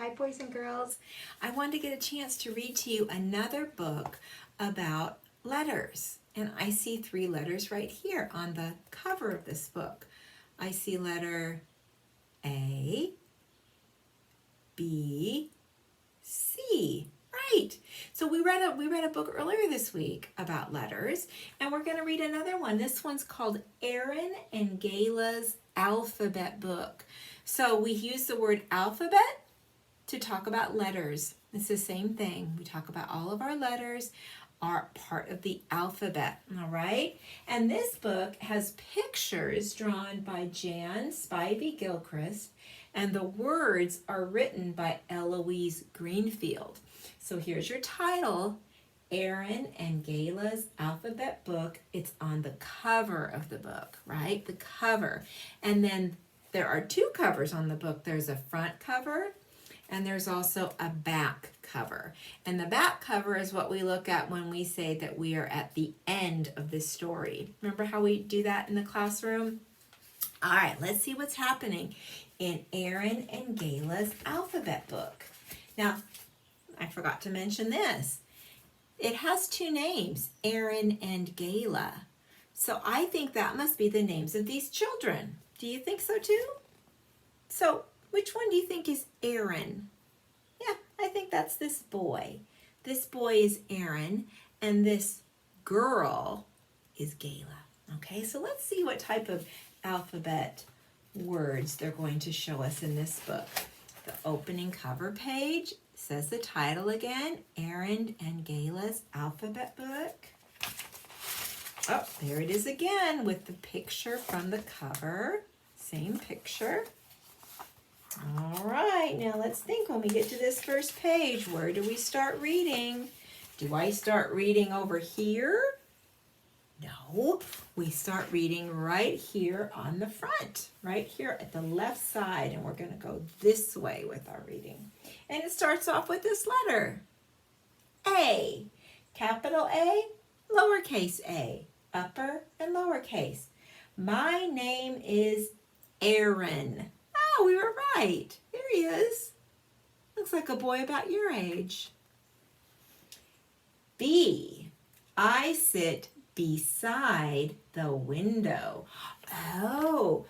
Hi, boys and girls. I wanted to get a chance to read to you another book about letters. And I see 3 letters right here on the cover of this book. I see letter A, B, C. Right. So we read a book earlier this week about letters, and we're going to read another one. This one's called Aaron and Gayla's Alphabet Book. So we use the word alphabet to talk about letters. It's the same thing. We talk about all of our letters are part of the alphabet, all right? And this book has pictures drawn by Jan Spivey Gilchrist, and the words are written by Eloise Greenfield. So here's your title, Aaron and Gayla's Alphabet Book. It's on the cover of the book, right? The cover. And then there are 2 covers on the book. There's a front cover and there's also a back cover. And the back cover is what we look at when we say that we are at the end of this story. Remember how we do that in the classroom? All right, let's see what's happening in Aaron and Gayla's Alphabet Book. Now, I forgot to mention this. It has 2 names, Aaron and Gayla. So I think that must be the names of these children. Do you think so too? So which one do you think is Aaron? Yeah, I think that's this boy. This boy is Aaron, and this girl is Gayla. Okay, so let's see what type of alphabet words they're going to show us in this book. The opening cover page says the title again, Aaron and Gayla's Alphabet Book. Oh, there it is again with the picture from the cover. Same picture. All right, now let's think when we get to this first page, where do we start reading? Do I start reading over here? No, we start reading right here on the front, right here at the left side, and we're going to go this way with our reading. And it starts off with this letter, A, capital A, lowercase a, upper and lowercase. My name is Aaron. Oh, we were right. There he is. Looks like a boy about your age. B, I sit beside the window. Oh,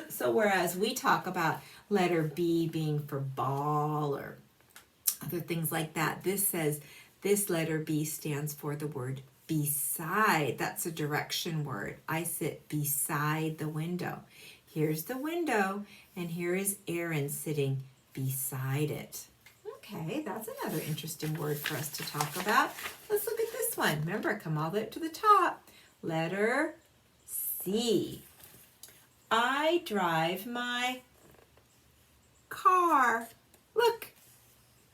so whereas we talk about letter B being for ball or other things like that, this says this letter B stands for the word beside. That's a direction word. I sit beside the window. Here's the window, and here is Aaron sitting beside it. Okay, that's another interesting word for us to talk about. Let's look at this one. Remember, come all the way up to the top. Letter C. I drive my car. Look.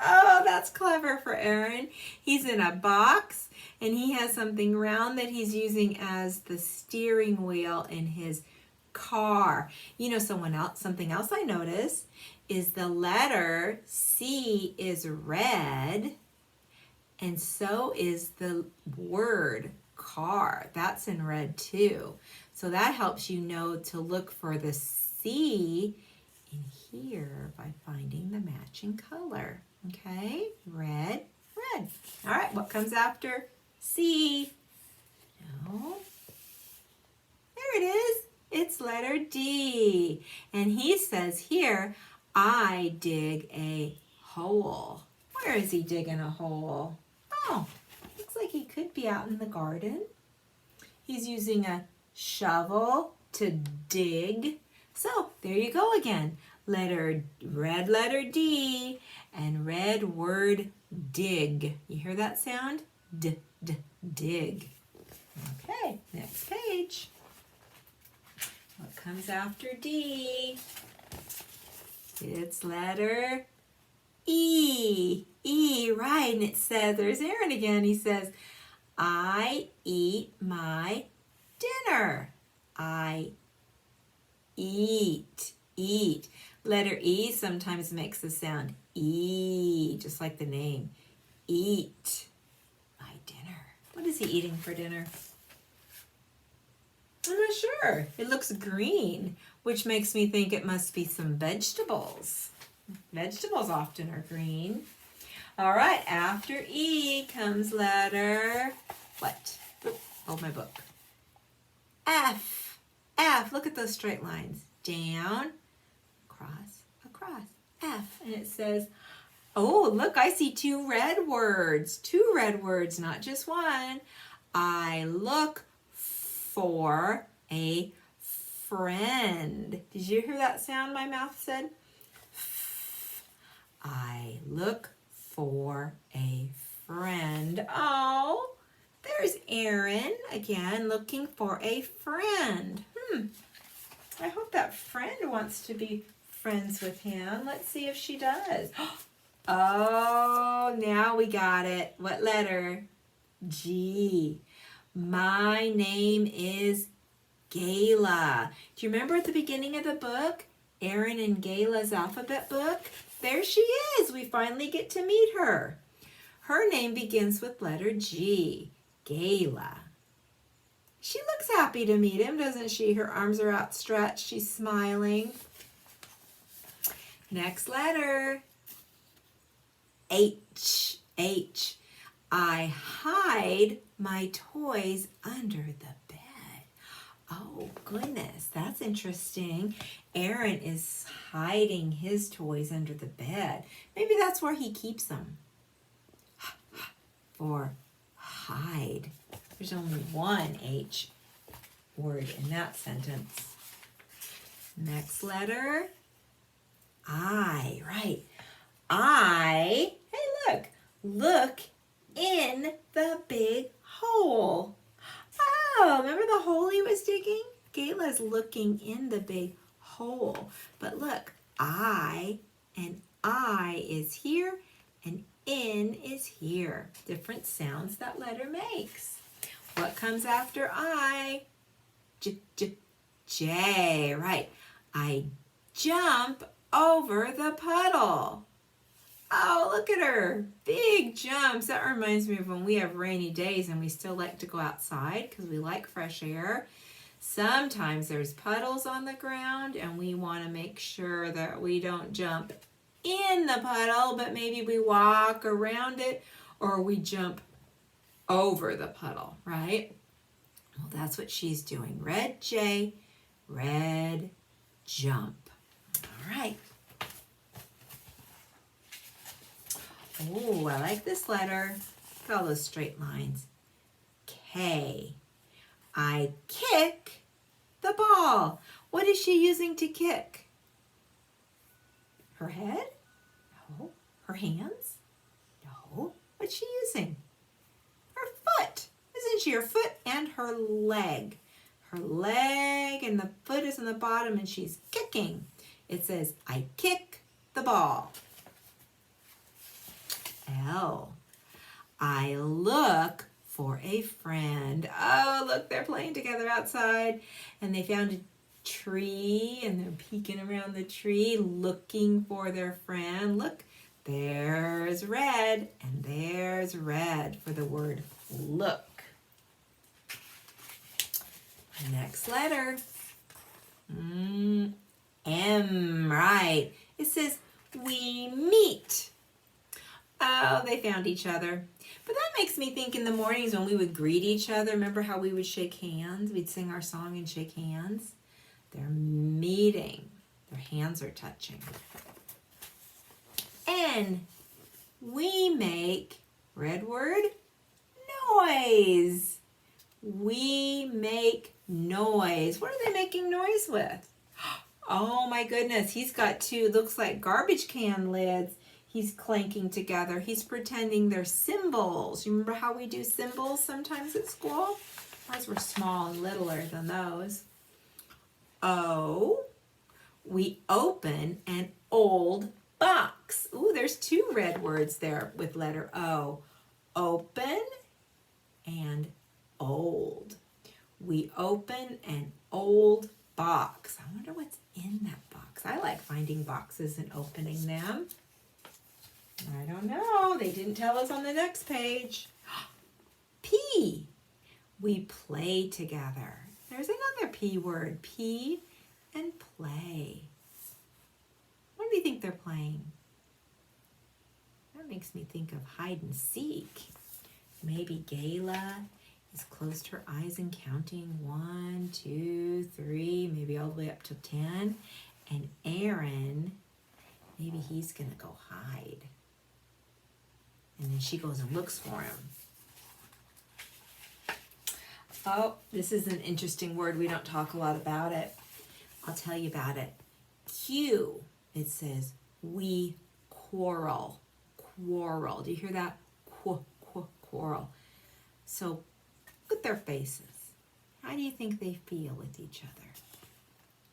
Oh, that's clever for Aaron. He's in a box, and he has something round that he's using as the steering wheel in his car. You know, something else I noticed is the letter C is red, and so is the word car. That's in red too. So that helps you know to look for the C in here by finding the matching color. Okay, red, red. All right, what comes after C? No. There it is. It's letter D. And he says here, I dig a hole. Where is he digging a hole? Oh, looks like he could be out in the garden. He's using a shovel to dig. So there you go again. Red letter D and red word dig. You hear that sound? Dig. Okay, next page. What comes after D? It's letter E. E, right. And it says, there's Aaron again. He says, I eat my dinner. I eat. Letter E sometimes makes the sound E, just like the name. Eat my dinner. What is he eating for dinner? I'm not sure. It looks green, which makes me think it must be some vegetables. Vegetables often are green. All right, after E comes letter, what? Oop, hold my book. F. F, look at those straight lines. Down, across, across. F, and it says, oh, look, I see two red words. Two red words, not just one. I look for a friend. Did you hear that sound my mouth said? I look for a friend. Oh, there's Aaron again looking for a friend. I hope that friend wants to be friends with him. Let's see if she does. Oh, now we got it. What letter? G. My name is Gayla. Do you remember at the beginning of the book, Aaron and Gayla's alphabet book? There she is. We finally get to meet her. Her name begins with letter G. Gayla. She looks happy to meet him, doesn't she? Her arms are outstretched. She's smiling. Next letter. H. H. I hide my toys under the bed. Oh, goodness, that's interesting. Aaron is hiding his toys under the bed. Maybe that's where he keeps them. For hide. There's only one H word in that sentence. Next letter. I, right. I, hey, look in the big hole. Oh, remember the hole he was digging? Gayla's looking in the big hole. But look, I and I is here and in is here. Different sounds that letter makes. What comes after I? J, right. I jump over the puddle. Oh, look at her. Big jumps. That reminds me of when we have rainy days and we still like to go outside because we like fresh air. Sometimes there's puddles on the ground and we want to make sure that we don't jump in the puddle, but maybe we walk around it or we jump over the puddle, right? Well, that's what she's doing. Red J, red jump. All right. Oh, I like this letter. Look at all those straight lines. K. I kick the ball. What is she using to kick? Her head? No. Her hands? No. What's she using? Her foot. Isn't she? Her foot and her leg. Her leg and the foot is on the bottom and she's kicking. It says, I kick the ball. L. I look for a friend. Oh, look, they're playing together outside. And they found a tree and they're peeking around the tree looking for their friend. Look, there's red and there's red for the word look. Next letter. M, right. It says we meet. Oh, they found each other. But that makes me think in the mornings when we would greet each other, remember how we would shake hands? We'd sing our song and shake hands. They're meeting. Their hands are touching. N, we make, red word, noise. We make noise. What are they making noise with? Oh my goodness, he's got two, looks like garbage can lids. He's clanking together. He's pretending they're cymbals. You remember how we do cymbals sometimes at school? Ours were small and littler than those. O, we open an old box. Ooh, there's two red words there with letter O. Open and old. We open an old box. I wonder what's in that box. I like finding boxes and opening them. I don't know. They didn't tell us on the next page. P. We play together. There's another P word. P and play. I What do you think they're playing? That makes me think of hide and seek. Maybe Gayla is closed her eyes and counting 1, 2, 3, maybe all the way up to 10. And Aaron, maybe he's going to go hide. And then she goes and looks for him. Oh, this is an interesting word. We don't talk a lot about it. I'll tell you about it. Q, it says, we quarrel. Quarrel. Do you hear that? Quarrel. So look at their faces. How do you think they feel with each other?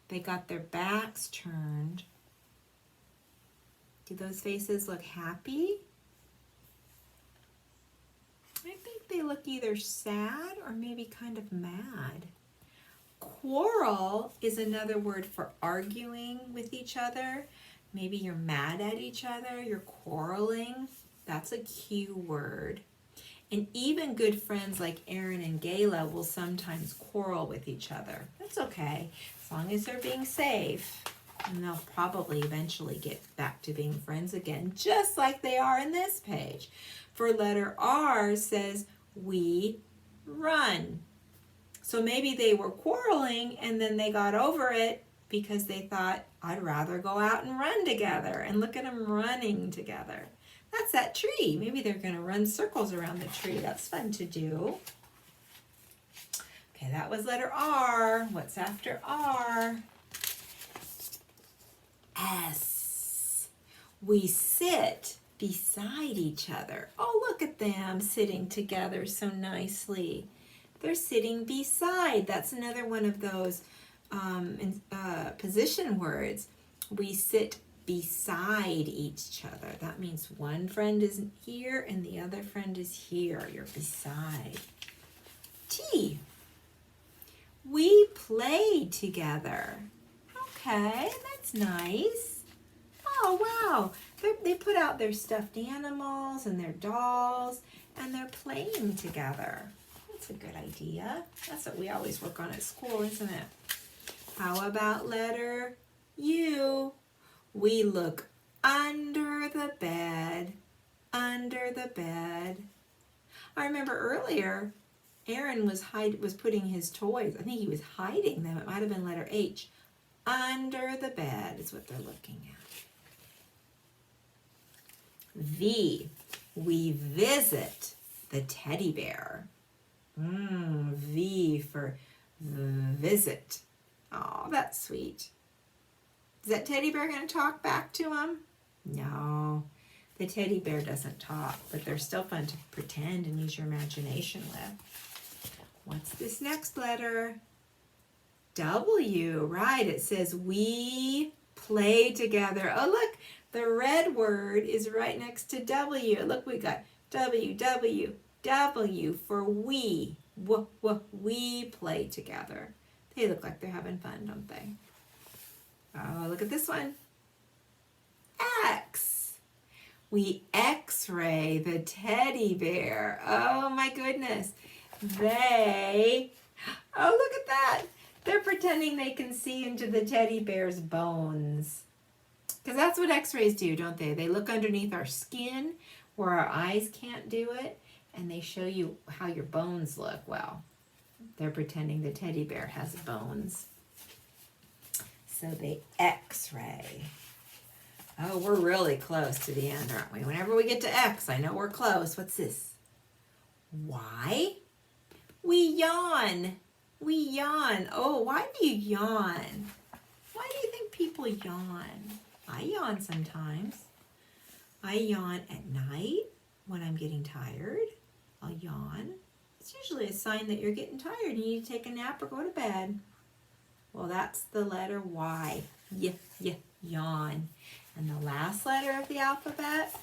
They got their backs turned. Do those faces look happy? I think they look either sad or maybe kind of mad. Quarrel is another word for arguing with each other. Maybe you're mad at each other, you're quarreling. That's a Q word. And even good friends like Aaron and Gayla will sometimes quarrel with each other. That's okay, as long as they're being safe. And they'll probably eventually get back to being friends again, just like they are in this page. For letter R says, we run. So maybe they were quarreling and then they got over it because they thought, I'd rather go out and run together. And look at them running together. That's that tree. Maybe they're going to run circles around the tree. That's fun to do. Okay, that was letter R. What's after R? S. We sit beside each other. Oh, look at them sitting together so nicely. They're sitting beside. That's another one of those position words. We sit beside each other. That means one friend is here and the other friend is here. You're beside. T. We play together. Okay, that's nice. Oh, wow. They put out their stuffed animals and their dolls and they're playing together. That's a good idea. That's what we always work on at school, isn't it? How about letter U? We look under the bed, under the bed. I remember earlier, Aaron was putting his toys, I think he was hiding them. It might have been letter H. Under the bed is what they're looking at. V, we visit the teddy bear. V for visit. Oh, that's sweet. Is that teddy bear going to talk back to him? No, the teddy bear doesn't talk, but they're still fun to pretend and use your imagination with. What's this next letter? W, right. It says we play together. Oh, look, the red word is right next to W. Look, we got W, W, W for we. We play together. They look like they're having fun, don't they? Oh, look at this one. X. We X-ray the teddy bear. Oh my goodness. Oh, look at that. They're pretending they can see into the teddy bear's bones. Because that's what X-rays do, don't they? They look underneath our skin where our eyes can't do it, and they show you how your bones look. Well, they're pretending the teddy bear has bones. So they X-ray. Oh, we're really close to the end, aren't we? Whenever we get to X, I know we're close. What's this? Y? We yawn. We yawn. Oh, why do you yawn? Why do you think people yawn? I yawn sometimes. I yawn at night when I'm getting tired. I'll yawn. It's usually a sign that you're getting tired and you need to take a nap or go to bed. Well, that's the letter Y. Yawn. And the last letter of the alphabet,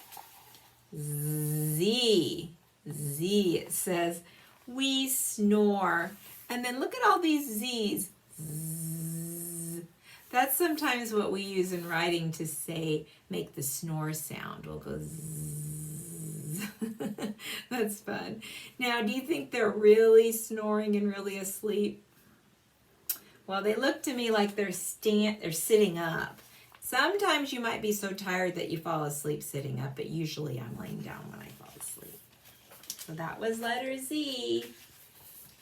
Z. Z, it says, we snore. And then look at all these Z's. Zzz. That's sometimes what we use in writing to say, make the snore sound. We'll go zzz. That's fun. Now, do you think they're really snoring and really asleep? Well, they look to me like they're sitting up. Sometimes you might be so tired that you fall asleep sitting up, but usually I'm laying down when I fall asleep. So that was letter Z,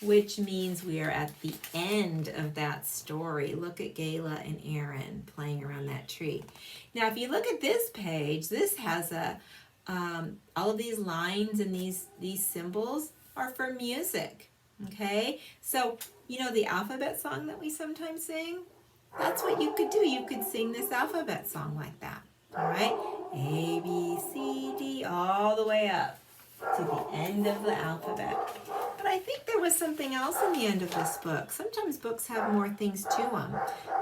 which means we are at the end of that story. Look at Gayla and Aaron playing around that tree. Now, if you look at this page, this has all of these lines and these symbols are for music, okay? So, you know the alphabet song that we sometimes sing? That's what you could do. You could sing this alphabet song like that, all right? A, B, C, D, all the way up to the end of the alphabet. But I think there was something else in the end of this book. Sometimes books have more things to them.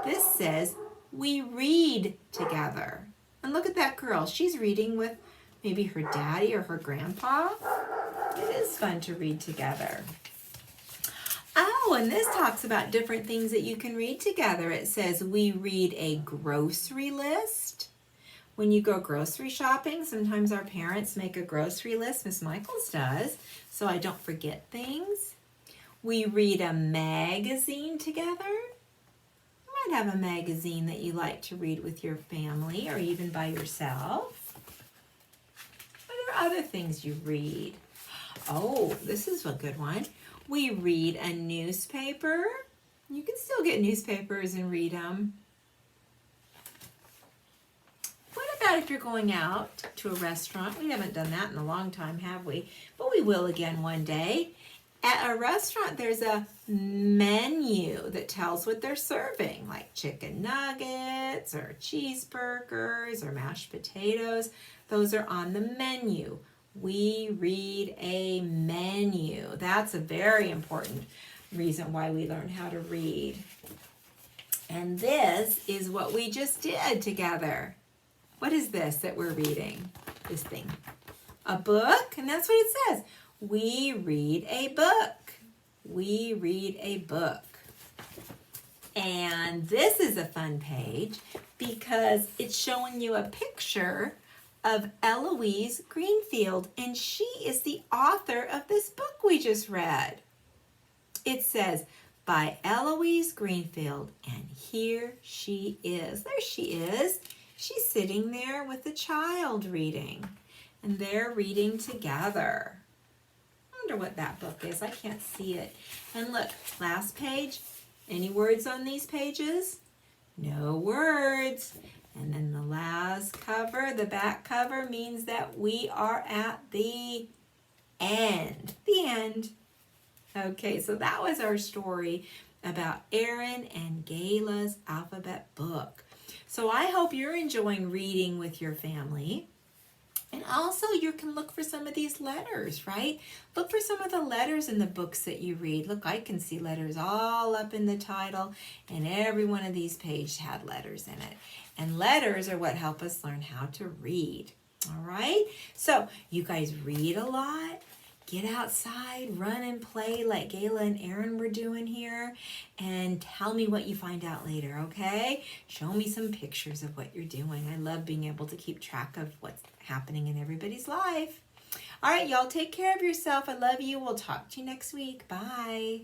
This says, we read together. And look at that girl. She's reading with maybe her daddy or her grandpa. It is fun to read together. Oh, and this talks about different things that you can read together. It says we read a grocery list. When you go grocery shopping, sometimes our parents make a grocery list. Miss Michaels does, so I don't forget things. We read a magazine together. You might have a magazine that you like to read with your family or even by yourself. What are other things you read? Oh, this is a good one. We read a newspaper. You can still get newspapers and read them. What about if you're going out to a restaurant? We haven't done that in a long time, have we? But we will again one day. At a restaurant, there's a menu that tells what they're serving, like chicken nuggets or cheeseburgers or mashed potatoes. Those are on the menu. We read a menu. That's a very important reason why we learn how to read. And this is what we just did together. What is this that we're reading? This thing. A book? And that's what it says. We read a book. We read a book. And this is a fun page because it's showing you a picture of Eloise Greenfield, and she is the author of this book we just read. It says, by Eloise Greenfield, and here she is. There she is. She's sitting there with a child reading, and they're reading together. I wonder what that book is. I can't see it. And look, last page. Any words on these pages? No words. And then the last cover, the back cover, means that we are at the end. The end. Okay, so that was our story about Aaron and Gayla's alphabet book. So I hope you're enjoying reading with your family. And also you can look for some of these letters, right? Look for some of the letters in the books that you read. Look, I can see letters all up in the title, and every one of these pages had letters in it. And letters are what help us learn how to read. All right? So you guys read a lot. Get outside, run and play like Gayla and Aaron were doing here, and tell me what you find out later, okay? Show me some pictures of what you're doing. I love being able to keep track of what's happening in everybody's life. All right, y'all, take care of yourself. I love you. We'll talk to you next week. Bye.